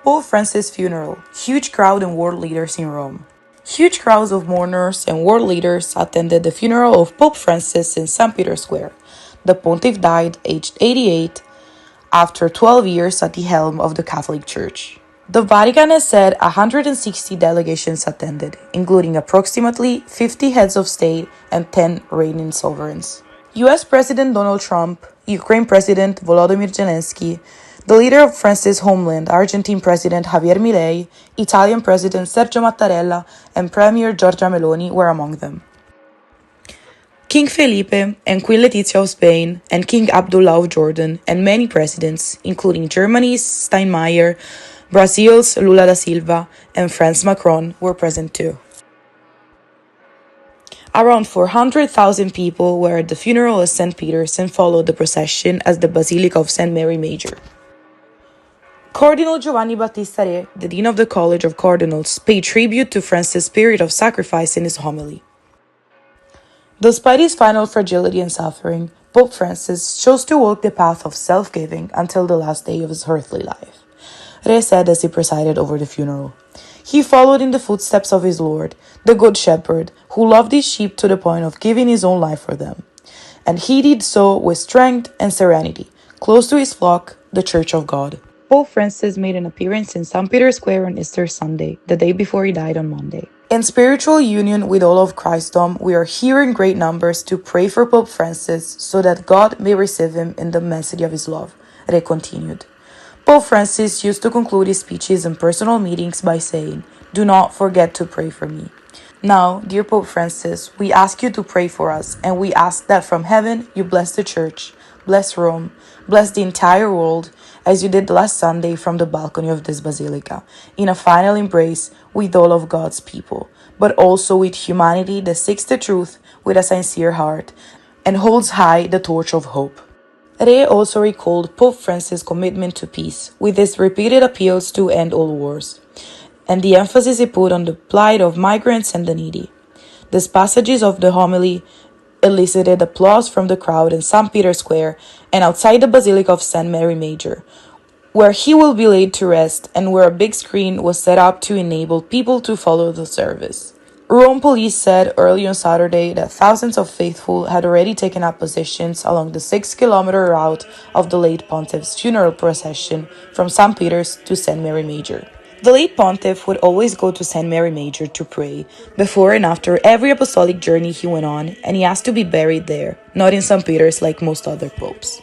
Pope Francis' funeral, huge crowd and world leaders in Rome. Huge crowds of mourners and world leaders attended the funeral of Pope Francis in St. Peter's Square. The Pontiff died aged 88 after 12 years at the helm of the Catholic Church. The Vatican has said 160 delegations attended, including approximately 50 heads of state and 10 reigning sovereigns. US President Donald Trump, Ukraine President Volodymyr Zelensky, the leader of France's homeland, Argentine President Javier Milei, Italian President Sergio Mattarella, and Premier Giorgia Meloni were among them. King Felipe and Queen Letizia of Spain and King Abdullah of Jordan and many presidents, including Germany's Steinmeier, Brazil's Lula da Silva, and France's Macron, were present too. Around 400,000 people were at the funeral of St. Peter's and followed the procession as the Basilica of St. Mary Major. Cardinal Giovanni Battista Re, the Dean of the College of Cardinals, paid tribute to France's spirit of sacrifice in his homily. Despite his final fragility and suffering, Pope Francis chose to walk the path of self-giving until the last day of his earthly life. Re said as he presided over the funeral. He followed in the footsteps of his Lord, the Good Shepherd, who loved his sheep to the point of giving his own life for them. And he did so with strength and serenity, close to his flock, the Church of God. Pope Francis made an appearance in St. Peter's Square on Easter Sunday, the day before he died on Monday. In spiritual union with all of Christendom, we are here in great numbers to pray for Pope Francis so that God may receive him in the message of his love, Re continued. Pope Francis used to conclude his speeches and personal meetings by saying, "Do not forget to pray for me." Now, dear Pope Francis, we ask you to pray for us, and we ask that from heaven you bless the Church, bless Rome, bless the entire world, as you did last Sunday from the balcony of this basilica, in a final embrace with all of God's people, but also with humanity that seeks the truth with a sincere heart and holds high the torch of hope. Re also recalled Pope Francis' commitment to peace, with his repeated appeals to end all wars, and the emphasis he put on the plight of migrants and the needy. These passages of the homily elicited applause from the crowd in St. Peter's Square and outside the Basilica of St. Mary Major, where he will be laid to rest and where a big screen was set up to enable people to follow the service. Rome police said early on Saturday that thousands of faithful had already taken up positions along the 6-kilometer route of the late Pontiff's funeral procession from St. Peter's to St. Mary Major. The late Pontiff would always go to St. Mary Major to pray before and after every apostolic journey he went on, and he asked to be buried there, not in St. Peter's like most other popes.